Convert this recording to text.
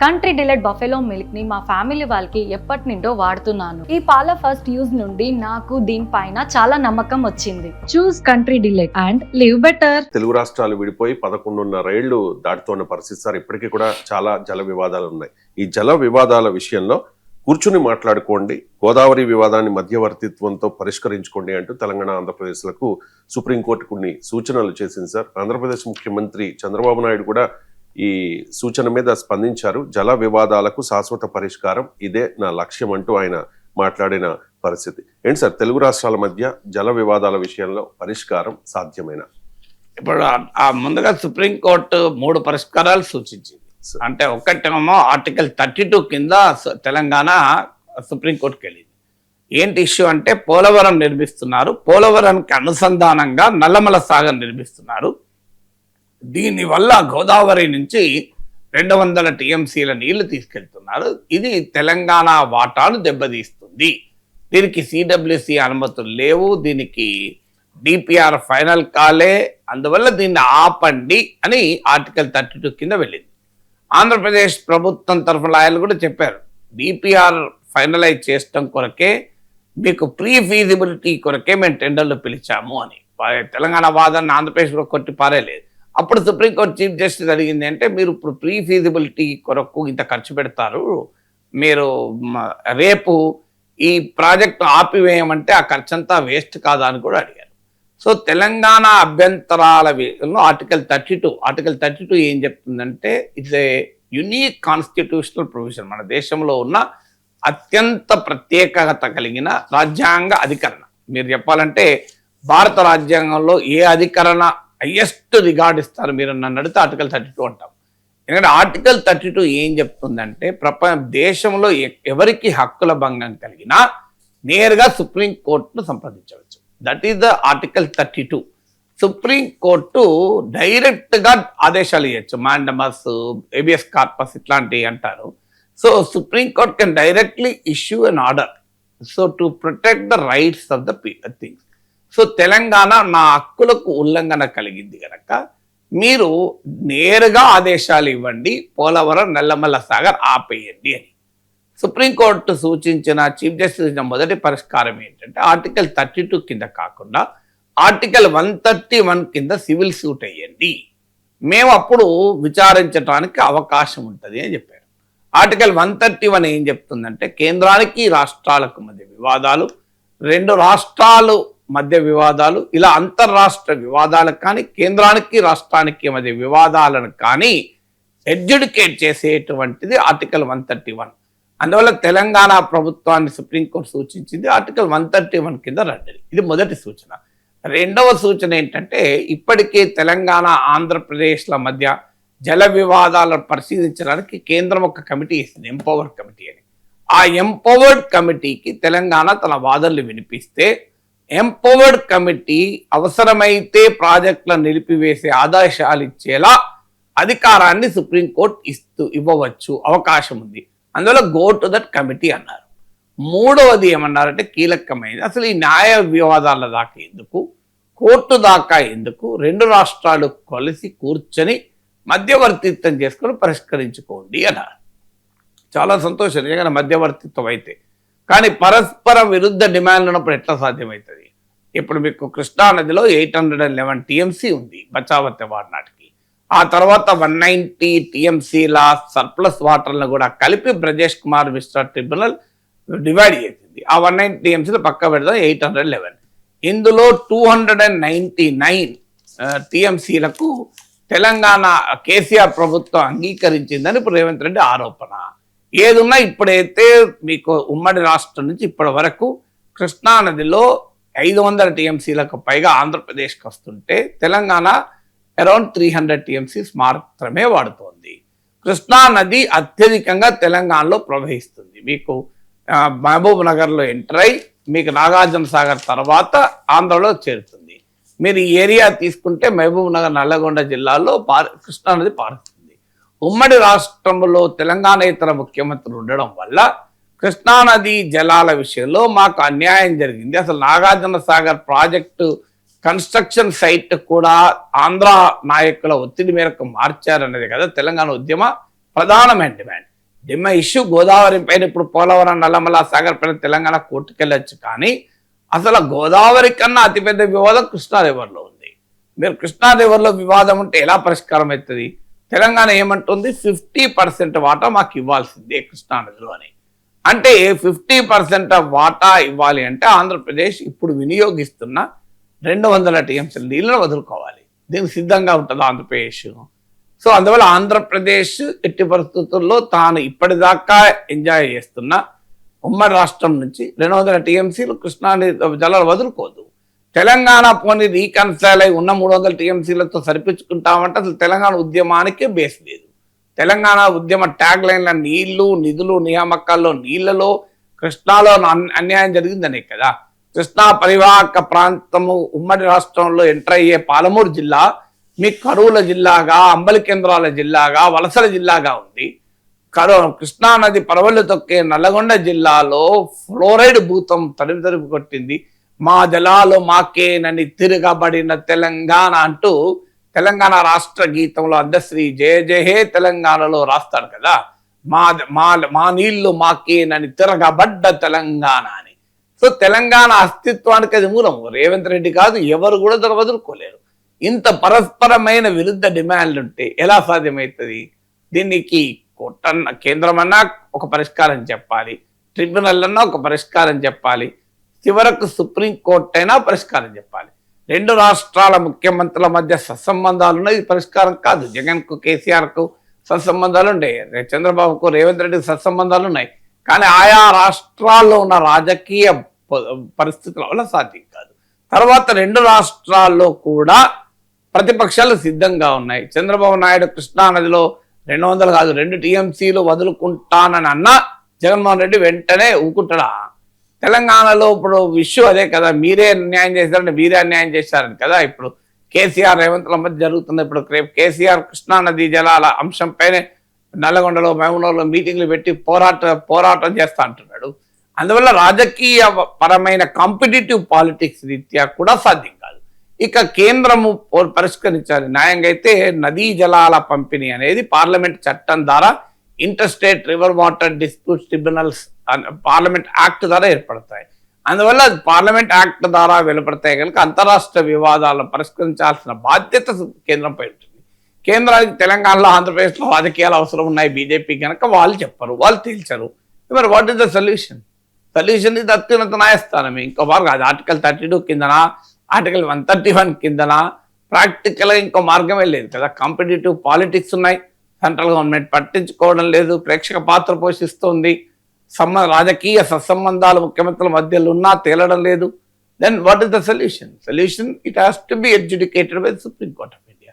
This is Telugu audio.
కంట్రీ డిలైట్ బఫెలో మిల్క్ ని మా ఫ్యామిలీ వాళ్ళకి ఎప్పటి నుండో వాడుతున్నాను. ఈ పాల ఫస్ట్ యూజ్ నుండి నాకు దీనిపైన చాలా నమ్మకం వచ్చింది. Choose country delight and live better. Telugu రాష్ట్రాలు విడిపోయి 11.5 ఏళ్లు దాటుతున్న పరిస్థితి సార్. ఇప్పటికీ కూడా చాలా జల వివాదాలు ఉన్నాయి. ఈ జల వివాదాల విషయంలో కూర్చుని మాట్లాడుకోండి, గోదావరి వివాదాన్ని మధ్యవర్తిత్వంతో పరిష్కరించుకోండి అంటూ తెలంగాణ ఆంధ్రప్రదేశ్లకు సుప్రీంకోర్టు కొన్ని సూచనలు చేసింది సార్. ఆంధ్రప్రదేశ్ ముఖ్యమంత్రి చంద్రబాబు నాయుడు కూడా ఈ సూచన మీద స్పందించారు. జల వివాదాలకు శాశ్వత పరిష్కారం ఇదే నా లక్ష్యం అంటూ ఆయన మాట్లాడిన పరిస్థితి ఏంటి సార్? తెలుగు రాష్ట్రాల మధ్య జల వివాదాల విషయంలో పరిష్కారం సాధ్యమేనా? ఇప్పుడు ముందుగా సుప్రీంకోర్టు 3 పరిష్కారాలు సూచించింది. అంటే ఒకటేమో ఆర్టికల్ 32 కింద తెలంగాణ సుప్రీంకోర్టుకి వెళ్ళింది. ఏంటి ఇష్యూ అంటే పోలవరం నిర్మిస్తున్నారు, పోలవరంకి అనుసంధానంగా నల్లమల సాగర్ నిర్మిస్తున్నారు. దీనివల్ల గోదావరి నుంచి 200 టీఎంసీల నీళ్లు తీసుకెళ్తున్నారు. ఇది తెలంగాణ వాటాను దెబ్బతీస్తుంది. దీనికి సిడబ్ల్యూసి అనుమతులు లేవు, దీనికి డిపిఆర్ ఫైనల్ కాలే, అందువల్ల దీన్ని ఆపండి అని ఆర్టికల్ 32 కింద వెళ్ళింది. ఆంధ్రప్రదేశ్ ప్రభుత్వం తరఫున లాయర్లు కూడా చెప్పారు, డిపిఆర్ ఫైనలైజ్ చేయడం కొరకే మీకు ప్రీ ఫీజిబిలిటీ కొరకే మేము టెండర్లు పిలిచాము అని. తెలంగాణ వాదన ఆంధ్రప్రదేశ్ కూడా కొట్టి పారేలేదు. అప్పుడు సుప్రీంకోర్టు చీఫ్ జస్టిస్ అడిగింది అంటే మీరు ఇప్పుడు ప్రీ ఫీజిబిలిటీ కొరకు ఇంత ఖర్చు పెడతారు, మీరు రేపు ఈ ప్రాజెక్టు ఆపివేయమంటే ఆ ఖర్చంతా వేస్ట్ కాదా అని కూడా అడిగారు. సో తెలంగాణ అభ్యంతరాల ఆర్టికల్ 32 ఏం చెప్తుందంటే it's a unique constitutional provision. మన దేశంలో ఉన్న అత్యంత ప్రత్యేకత కలిగిన రాజ్యాంగ అధికరణ. మీరు చెప్పాలంటే భారత రాజ్యాంగంలో ఏ అధికరణ హైయెస్ట్ రిగార్డ్ ఇస్తారు మీరు నన్ను అడిగితే ఆర్టికల్ 32 అంటాం. ఎందుకంటే ఆర్టికల్ 32 ఏం చెప్తుందంటే దేశంలో ఎవరికి హక్కుల భంగం కలిగినా నేరుగా సుప్రీంకోర్టును సంప్రదించవచ్చు. That is the article 32. Supreme court డైరెక్ట్గా ఆదేశాలు ఇవ్వచ్చు, మాండమస్, ఏబియస్ కార్పస్ ఇట్లాంటివి అంటారు. So supreme court can directly issue an order so to protect the rights of the things. So Telangana నా హక్కులకు ఉల్లంఘన కలిగింది కనుక మీరు నేరుగా ఆదేశాలు ఇవ్వండి, పోలవరం నల్లమల్ల సాగర్ ఆపేయండి అని సుప్రీంకోర్టు సూచించిన చీఫ్ జస్టిస్ మొదటి పరిష్కారం ఏంటంటే ఆర్టికల్ 32 కింద కాకుండా ఆర్టికల్ 131 కింద సివిల్ సూట్ అయ్యండి, మేము అప్పుడు విచారించడానికి అవకాశం ఉంటుంది అని చెప్పారు. ఆర్టికల్ 131 ఏం చెప్తుందంటే కేంద్రానికి రాష్ట్రాలకు మధ్య వివాదాలు, 2 రాష్ట్రాలు మధ్య వివాదాలు, ఇలా అంతర్రాష్ట్ర వివాదాలకు కానీ కేంద్రానికి రాష్ట్రానికి మధ్య వివాదాలను కానీ ఎడ్యుడికేట్ చేసేటువంటిది ఆర్టికల్ 131. అందువల్ల తెలంగాణ ప్రభుత్వాన్ని సుప్రీంకోర్టు సూచించింది ఆర్టికల్ 131 కింద రండి. ఇది మొదటి సూచన. రెండవ సూచన ఏంటంటే ఇప్పటికే తెలంగాణ ఆంధ్రప్రదేశ్ల మధ్య జల వివాదాలను పరిశీలించడానికి కేంద్రం ఒక కమిటీ ఇస్తుంది, ఎంపవర్డ్ కమిటీ అని. ఆ ఎంపవర్డ్ కమిటీకి తెలంగాణ తన వాదనలు వినిపిస్తే ఎంపవర్డ్ కమిటీ అవసరమైతే ప్రాజెక్టులను నిలిపివేసే ఆదేశాలు ఇచ్చేలా అధికారాన్ని సుప్రీంకోర్టు ఇవ్వవచ్చు, అవకాశం ఉంది. అందువల్ల గో టు దట్ కమిటీ అన్నారు. మూడవది ఏమన్నారంటే కీలకమైనది, అసలు ఈ న్యాయ వివాదాల దాకా ఎందుకు, కోర్టు దాకా ఎందుకు, 2 రాష్ట్రాలు కలిసి కూర్చొని మధ్యవర్తిత్వం చేసుకొని పరిష్కరించుకోండి అన్నారు. చాలా సంతోషం నిజంగా మధ్యవర్తిత్వం అయితే. కానీ పరస్పర విరుద్ధ డిమాండ్లు ఉన్నప్పుడు ఎట్లా సాధ్యమవుతుంది? ఇప్పుడు మీకు కృష్ణా నదిలో 811 టీఎంసీ ఉంది బచావత్ వాడినాటికి. ఆ తర్వాత 190 టీఎంసీల సర్ప్లస్ వాటర్లను కూడా కలిపి బ్రజేష్ కుమార్ మిశ్రా ట్రిబ్యునల్ డివైడ్ చేసింది. ఆ 190 టీఎంసీలు పక్క పెడదాం 811. ఇందులో 299 టీఎంసీలకు తెలంగాణ కేసీఆర్ ప్రభుత్వం అంగీకరించిందని ఇప్పుడు రేవంత్ రెడ్డి ఆరోపణ. ఏదున్నా ఇప్పుడైతే మీకు ఉమ్మడి రాష్ట్రం నుంచి ఇప్పటి వరకు కృష్ణా నదిలో 500 టీఎంసీలకు పైగా ఆంధ్రప్రదేశ్కి వస్తుంటే తెలంగాణ అరౌండ్ 300 టీఎంసీస్ మాత్రమే వాడుతోంది. కృష్ణా నది అత్యధికంగా తెలంగాణలో ప్రవహిస్తుంది. మీకు మహబూబ్ నగర్లో ఎంటర్ అయి మీకు నాగార్జున సాగర్ తర్వాత ఆంధ్రలో చేరుతుంది. మీరు ఈ ఏరియా తీసుకుంటే మహబూబ్ నగర్, నల్లగొండ జిల్లాలో కృష్ణా నది పారుతుంది. ఉమ్మడి రాష్ట్రంలో తెలంగాణేతర ముఖ్యమంత్రులు ఉండడం వల్ల కృష్ణానది జలాల విషయంలో మాకు అన్యాయం జరిగింది. అసలు Nagarjuna Sagar project construction site కూడా ఆంధ్ర నాయకుల ఒత్తిడి మేరకు మార్చారనేది కదా తెలంగాణ ఉద్యమ ప్రధానమైన డిమాండ్ ఇష్యూ. గోదావరి పైన ఇప్పుడు పోలవరం, నల్లమల, సాగర్ పైన తెలంగాణ కోర్టుకెళ్ళొచ్చు, కానీ అసలు గోదావరి కన్నా అతిపెద్ద వివాదం కృష్ణా రివర్లో ఉంది. మీరు కృష్ణా రివర్లో వివాదం ఉంటే ఎలా పరిష్కారం అవుతుంది? తెలంగాణ ఏమంటుంది, 50% వాటా మాకు ఇవ్వాల్సిందే కృష్ణా నదిలో అని. అంటే 50% వాటా ఇవ్వాలి అంటే ఆంధ్రప్రదేశ్ ఇప్పుడు వినియోగిస్తున్న 200 టీఎంసీల నీళ్ళను వదులుకోవాలి. దీనికి సిద్ధంగా ఉంటుంది ఆంధ్రప్రదేశ్. సో అందువల్ల ఆంధ్రప్రదేశ్ ఎట్టి పరిస్థితుల్లో తాను ఇప్పటిదాకా ఎంజాయ్ చేస్తున్న ఉమ్మడి రాష్ట్రం నుంచి 200 టీఎంసీలు కృష్ణా జలాలు వదులుకోదు. తెలంగాణ పోనీ రీకన్సైల్ అయి ఉన్న 300 టీఎంసీలతో సరిపించుకుంటామంటే అసలు తెలంగాణ ఉద్యమానికే బేస్ లేదు. తెలంగాణ ఉద్యమ ట్యాగ్ లైన్ల నీళ్లు, నిధులు, నియామకాల్లో నీళ్లలో కృష్ణాలో అన్యాయం జరిగిందనే కదా. కృష్ణా పరివాహక ప్రాంతము ఉమ్మడి రాష్ట్రంలో ఎంటర్ అయ్యే పాలమూరు జిల్లా మీ కరువుల జిల్లాగా, అంబలి కేంద్రాల జిల్లాగా, వలసల జిల్లాగా ఉంది. కృష్ణా నది పరవళ్ళు తొక్కే నల్లగొండ జిల్లాలో ఫ్లోరైడ్ భూతం తరిమి కొట్టింది. మా జలాలు మాకేనని తిరగబడిన తెలంగాణ అంటూ తెలంగాణ రాష్ట్ర గీతంలో అందశ్రీ జయ జయ హే తెలంగాణలో రాస్తాడు కదా, మా నీళ్లు మాకేనని తిరగబడ్డ తెలంగాణ అని. సో తెలంగాణ అస్తిత్వానికి అది మూలం. రేవంత్ రెడ్డి కాదు, ఎవరు కూడా వదులుకోలేరు. ఇంత పరస్పరమైన విరుద్ధ డిమాండ్లు ఉంటే ఎలా సాధ్యమవుతుంది? దీనికి కోర్టన్న కేంద్రం అన్నా ఒక పరిష్కారం చెప్పాలి, ట్రిబ్యునల్ అన్నా ఒక పరిష్కారం చెప్పాలి, చివరకు సుప్రీంకోర్టు అయినా పరిష్కారం చెప్పాలి. 2 రాష్ట్రాల ముఖ్యమంత్రుల మధ్య సత్సంబంధాలు ఉన్నాయి, ఇది పరిష్కారం కాదు. జగన్కు, కేసీఆర్కు సత్సంబంధాలు ఉన్నాయి, చంద్రబాబుకు, రేవంత్ రెడ్డికి సత్సంబంధాలు ఉన్నాయి, కానీ ఆయా రాష్ట్రాల్లో ఉన్న రాజకీయ పరిస్థితుల వల్ల సాధ్యం కాదు. తర్వాత 2 రాష్ట్రాల్లో కూడా ప్రతిపక్షాలు సిద్ధంగా ఉన్నాయి. చంద్రబాబు నాయుడు కృష్ణా నదిలో 200 కాదు 2 టీఎంసీలు వదులుకుంటానని అన్నా జగన్మోహన్ రెడ్డి వెంటనే ఊకుంటాడా? తెలంగాణలో ఇప్పుడు ఇష్యూ అదే కదా, మీరే అన్యాయం చేశారని, మీరే అన్యాయం చేశారని కదా ఇప్పుడు కేసీఆర్ రేవంత్ల మధ్య జరుగుతుంది. ఇప్పుడు కేసీఆర్ కృష్ణా నదీ జలాల అంశంపైనే నల్లగొండలో, మహబూబ్నగర్లో మీటింగ్లు పెట్టి పోరాటం చేస్తా అంటున్నాడు. అందువల్ల రాజకీయ పరమైన కాంపిటేటివ్ పాలిటిక్స్ రీత్యా కూడా సాధ్యం కాదు. ఇక కేంద్రము పరిష్కరించాలి. న్యాయంగా అయితే నదీ జలాల పంపిణీ అనేది పార్లమెంట్ చట్టం ద్వారా inter state river water disputes tribunals parliament act ద్వారా ఏర్పడతాయి. అందువల్ల పార్లమెంట్ యాక్ట్ ద్వారా వెలువడతాయి కనుక అంతరాష్ట్ర వివాదాలను పరిష్కరించాల్సిన బాధ్యత కేంద్రంపై ఉంటుంది. కేంద్రానికి తెలంగాణలో, ఆంధ్రప్రదేశ్లో రాజకీయాలు అవసరం ఉన్నాయి బీజేపీ కనుక వాళ్ళు చెప్పరు, వాళ్ళు తేల్చరు. మరి what is the solution? Solution ఇది అత్యున్నత న్యాయస్థానమే. ఇంకో మార్గం అది ఆర్టికల్ 32 కిందనా, ఆర్టికల్ 131 కిందనా, ప్రాక్టికల్గా ఇంకో మార్గమే లేదు కదా. కాంపిటేటివ్ పాలిటిక్స్ ఉన్నాయి, సెంట్రల్ గవర్నమెంట్ పట్టించుకోవడం లేదు, ప్రేక్షక పాత్ర పోషిస్తుంది, రాజకీయ సత్సంబంధాలు ముఖ్యమంత్రుల మధ్యలో ఉన్నా తేలడం లేదు. Then what is the solution? It has to be adjudicated by the supreme court of India.